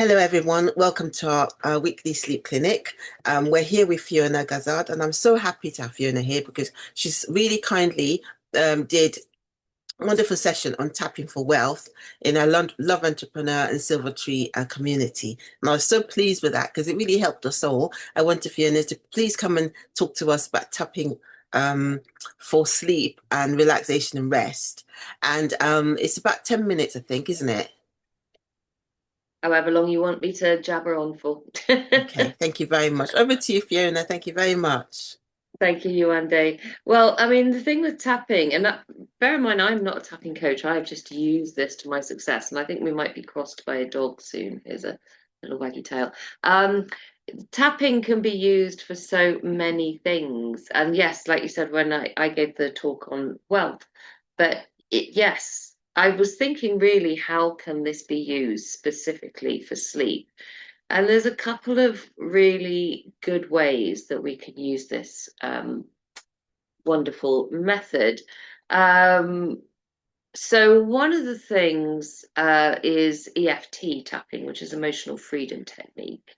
Hello, everyone. Welcome to our weekly sleep clinic. We're here with Fiona Gazzard, and I'm so happy to have Fiona here because she's really kindly did a wonderful session on tapping for wealth in our Love Entrepreneur and Silver Tree community. And I was so pleased with that because it really helped us all. I want Fiona to please come and talk to us about tapping um, for sleep and relaxation and rest. And it's about 10 minutes, I think, isn't it? However long you want me to jabber on for. Okay, thank you very much. Over to you, Fiona. Thank you very much. Thank you, Yewande. Well, I mean, the thing with tapping, and bear in mind, I'm not a tapping coach. I've just used this to my success, and I think we might be crossed by a dog soon. Here's a little waggy tail. Tapping can be used for so many things. And yes, like you said, when I gave the talk on wealth, but yes, I was thinking really, how can this be used specifically for sleep? And there's a couple of really good ways that we can use this wonderful method. Um, so one of the things is EFT tapping, which is emotional freedom technique.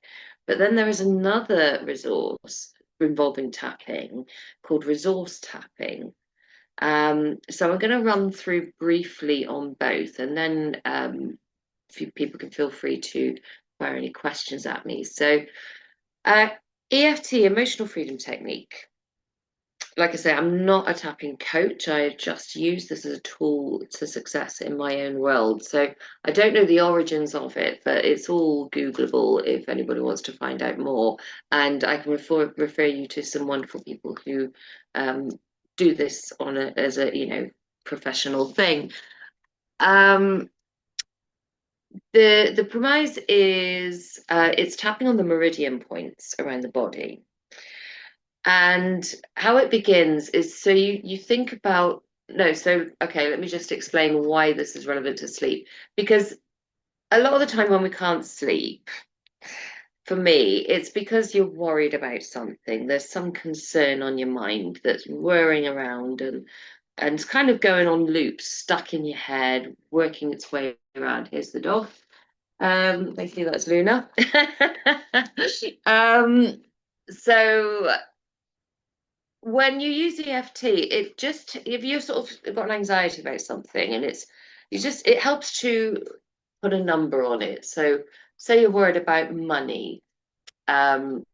But then there is another resource involving tapping called resource tapping. So I'm going to run through briefly on both, and then people can feel free to fire any questions at me. So uh, EFT, emotional freedom technique. Like I say, I'm not a tapping coach. I just use this as a tool to success in my own world. So I don't know the origins of it, but it's all Googleable if anybody wants to find out more. And I can refer you to some wonderful people who um, do this as a professional thing. Um, the premise is it's tapping on the meridian points around the body. And how it begins is, so you think about, no, so okay, let me just explain why this is relevant to sleep. Because a lot of the time when we can't sleep, for me, it's because you're worried about something. There's some concern on your mind that's whirring around and it's kind of going on loops, stuck in your head, working its way around. Here's the dog. Thankfully that's Luna. um, so when you use EFT, it just, if you sort of got an anxiety about something, and it helps to put a number on it. So say you're worried about money, um,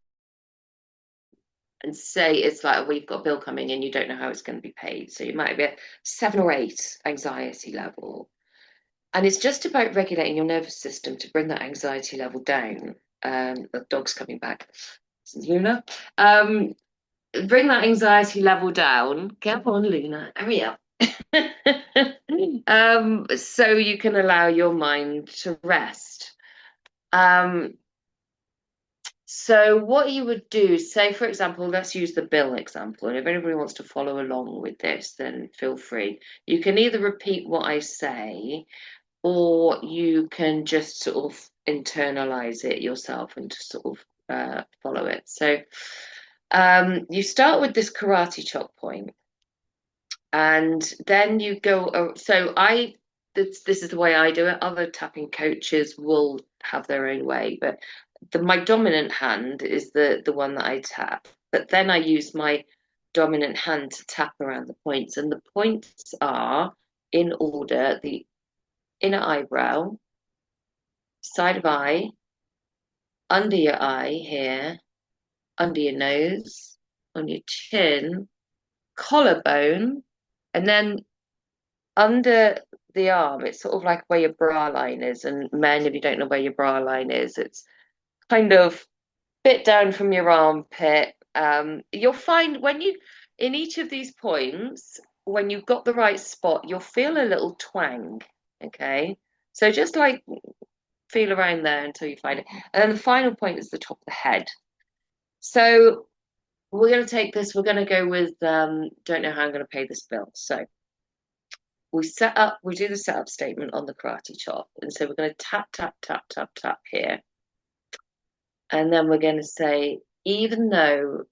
and say it's like, well, you've got a bill coming and you don't know how it's going to be paid. So you might be at 7 or 8 anxiety level. And it's just about regulating your nervous system to bring that anxiety level down. The dog's coming back. This is Luna. Bring that anxiety level down. Get on, Luna. Hurry up. So you can allow your mind to rest. Um, so what you would do, say, for example, let's use the bill example. And if anybody wants to follow along with this, then feel free. You can either repeat what I say, or you can just sort of internalize it yourself and just sort of follow it. So you start with this karate chop point, and then you go. So this is the way I do it. Other tapping coaches will have their own way, but my dominant hand is the one that I tap. But then I use my dominant hand to tap around the points, and the points are in order: the inner eyebrow, side of eye, under your eye here, under your nose, on your chin, collarbone, and then under the arm. It's sort of like where your bra line is. And men, if you don't know where your bra line is, it's kind of bit down from your armpit. You'll find when you, in each of these points, when you've got the right spot, you'll feel a little twang. Okay. So just like feel around there until you find it. And then the final point is the top of the head. So we're going to take this, we're going to go with don't know how I'm going to pay this bill. So we do the setup statement on the karate chop. And so we're going to tap, tap, tap, tap, tap here. And then we're going to say, even though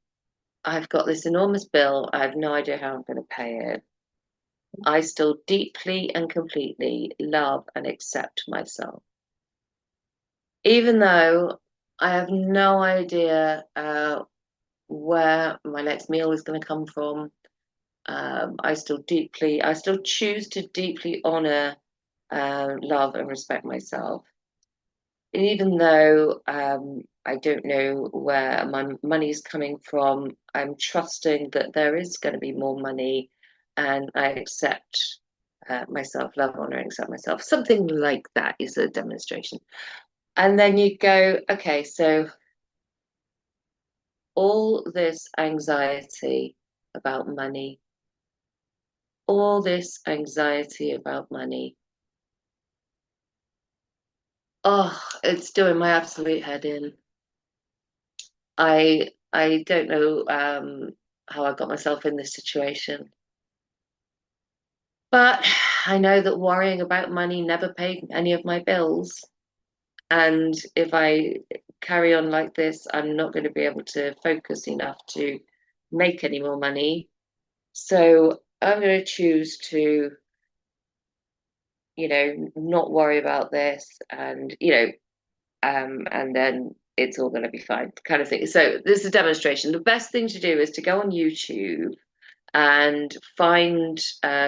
I've got this enormous bill, I have no idea how I'm going to pay it, I still deeply and completely love and accept myself. even though I have no idea where my next meal is going to come from. I still choose to deeply honor, love, and respect myself. Even though I don't know where my money is coming from, I'm trusting that there is going to be more money, and I accept myself, love, honor, and accept myself. Something like that is a demonstration. And then you go, okay, so all this anxiety about money, all this anxiety about money. Oh, it's doing my absolute head in. I don't know how I got myself in this situation, but I know that worrying about money never paid any of my bills. And if I carry on like this, I'm not going to be able to focus enough to make any more money. So I'm going to choose to, not worry about this, and and then it's all going to be fine, kind of thing. So this is a demonstration. The best thing to do is to go on YouTube and find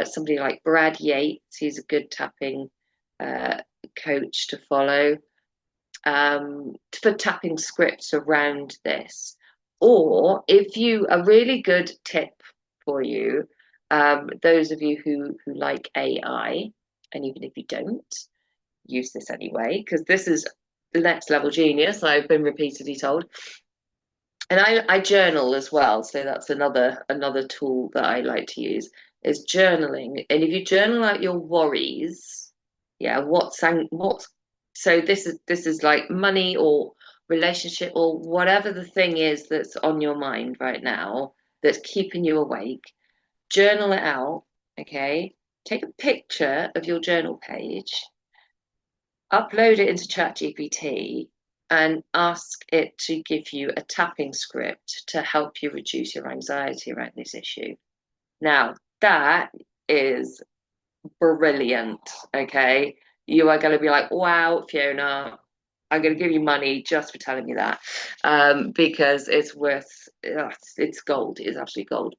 somebody like Brad Yates. He's a good tapping uh, coach to follow, for tapping scripts around this. Or if you, a really good tip for you, those of you who like AI, and even if you don't, use this anyway, because this is the next level genius, I've been repeatedly told. And I journal as well, so that's another tool that I like to use is journaling. And if you journal out your worries, yeah, what's so this is like money or relationship or whatever the thing is that's on your mind right now that's keeping you awake, journal it out, okay? Take a picture of your journal page, upload it into ChatGPT, and ask it to give you a tapping script to help you reduce your anxiety around this issue. Now, that is brilliant. Okay. You are going to be like, wow, Fiona, I'm going to give you money just for telling me that, because it's worth, it's gold. It's absolutely gold.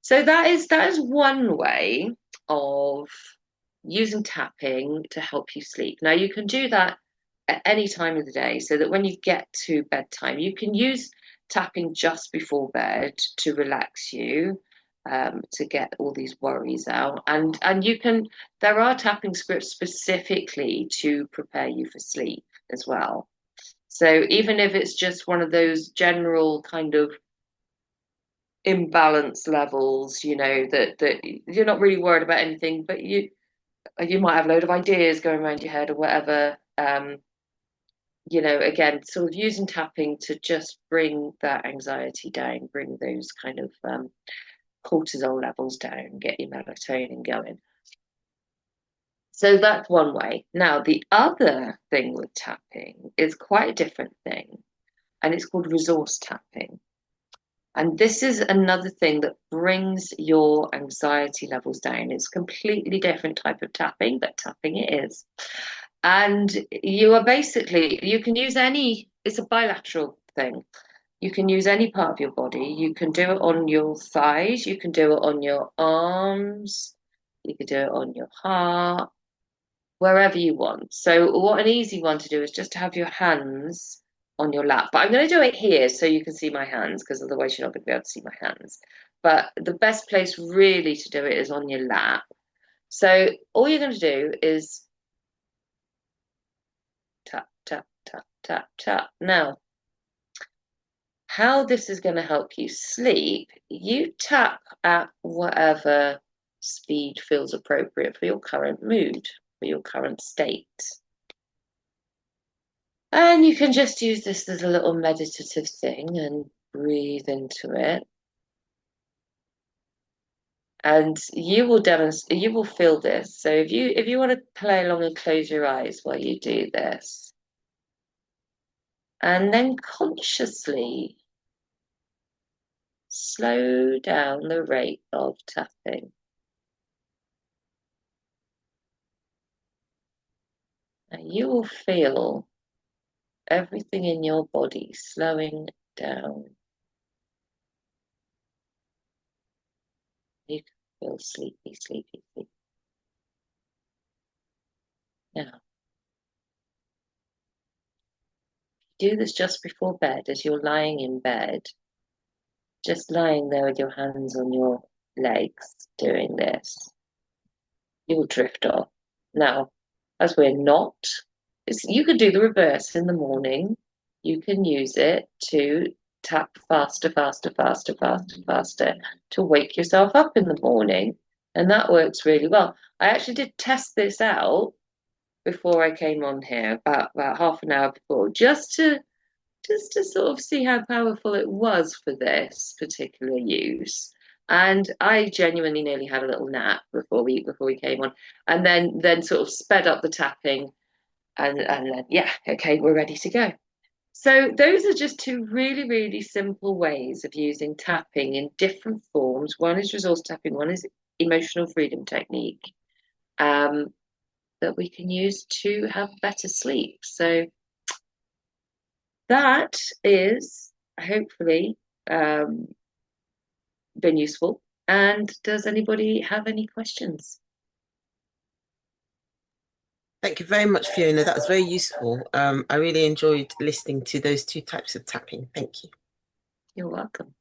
So that is one way of using tapping to help you sleep. Now you can do that at any time of the day, so that when you get to bedtime, you can use tapping just before bed to relax you, to get all these worries out. And you can, there are tapping scripts specifically to prepare you for sleep as well. So even if it's just one of those general kind of imbalance levels, that you're not really worried about anything, but you might have a load of ideas going around your head or whatever. Again, sort of using tapping to just bring that anxiety down, bring those kind of cortisol levels down, get your melatonin going. So that's one way. Now, the other thing with tapping is quite a different thing, and it's called resource tapping. And this is another thing that brings your anxiety levels down. It's a completely different type of tapping, but tapping it is. And you can use it's a bilateral thing. You can use any part of your body. You can do it on your thighs, you can do it on your arms, you can do it on your heart, wherever you want. So, what an easy one to do is just to have your hands on your lap. But I'm going to do it here so you can see my hands, because otherwise you're not going to be able to see my hands. But the best place really to do it is on your lap. So, all you're going to do is tap, tap, tap, tap, tap. Now, how this is going to help you sleep, you tap at whatever speed feels appropriate for your current mood, for your current state. And you can just use this as a little meditative thing and breathe into it. And you will feel this. So if you want to play along and close your eyes while you do this, and then consciously slow down the rate of tapping. And you will feel everything in your body slowing down. You can feel sleepy, sleepy, sleepy. Now, do this just before bed as you're lying in bed, just lying there with your hands on your legs doing this. You'll drift off. Now, as we're not, you could do the reverse in the morning. You can use it to tap faster, faster, faster, faster, faster to wake yourself up in the morning. And that works really well. I actually did test this out before I came on here, about half an hour before, just to sort of see how powerful it was for this particular use. And I genuinely nearly had a little nap before we came on, and then sort of sped up the tapping, and then yeah, okay, we're ready to go. So those are just two really, really simple ways of using tapping in different forms. One is resource tapping, one is emotional freedom technique, that we can use to have better sleep. So that is hopefully been useful. And does anybody have any questions? Thank you very much, Fiona. That was very useful. I really enjoyed listening to those two types of tapping. Thank you. You're welcome.